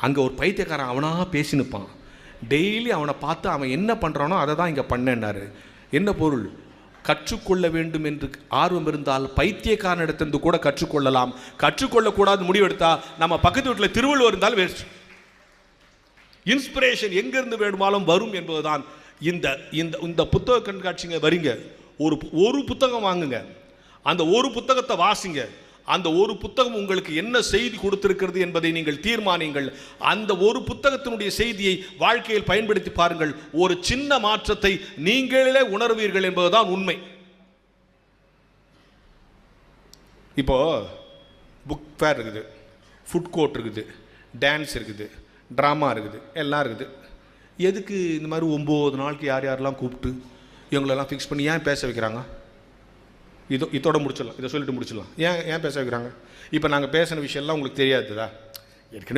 அங்கே ஒரு பைத்தியக்காரன் அவனாக பேசி நிற்பான். டெய்லி அவனை பார்த்து அவன் என்ன பண்ணுறானோ அதை தான் இங்கே பண்ணேன்னாரு. என்ன பொருள்? கற்றுக்கொள்ள வேண்டும் என்று ஆர்வம் இருந்தால் பைத்தியக்காரனிடத்திலிருந்து கூட கற்றுக்கொள்ளலாம். கற்றுக்கொள்ளக்கூடாது முடிவெடுத்தா நம்ம பக்கத்து வீட்டில் திருவள்ளுவர் இருந்தாலும் வேஸ்ட். இன்ஸ்பிரேஷன் எங்கேருந்து வேணுமாலும் வரும் என்பதுதான். இந்த இந்த புத்தக கண்காட்சிங்க வரீங்க, ஒரு புத்தகம் வாங்குங்க, அந்த ஒரு புத்தகத்தை வாசிங்க. அந்த ஒரு புத்தகம் உங்களுக்கு என்ன செய்தி கொடுத்திருக்கிறது என்பதை நீங்கள் தீர்மானியுங்கள். அந்த ஒரு புத்தகத்தினுடைய செய்தியை வாழ்க்கையில் பயன்படுத்தி பாருங்கள். ஒரு சின்ன மாற்றத்தை நீங்களே உணர்வீர்கள் என்பதுதான் உண்மை. இப்போ புக் ஃபேர் இருக்குது, ஃபுட் கோர்ட் இருக்குது, டான்ஸ் இருக்குது, ட்ராமா இருக்குது, எல்லாம் இருக்குது. எதுக்கு இந்த மாதிரி 9 நாளைக்கு யார் யாரெல்லாம் கூப்பிட்டு இவங்களெல்லாம் ஃபிக்ஸ் பண்ணி ஏன் பேச வைக்கிறாங்க? இதோட முடிச்சிடலாம், இதை சொல்லிட்டு முடிச்சிடலாம். ஏன் பேச வைக்கிறாங்க? இப்போ நாங்கள் பேசின விஷயம்லாம் உங்களுக்கு தெரியாதுதா? ஏற்கனவே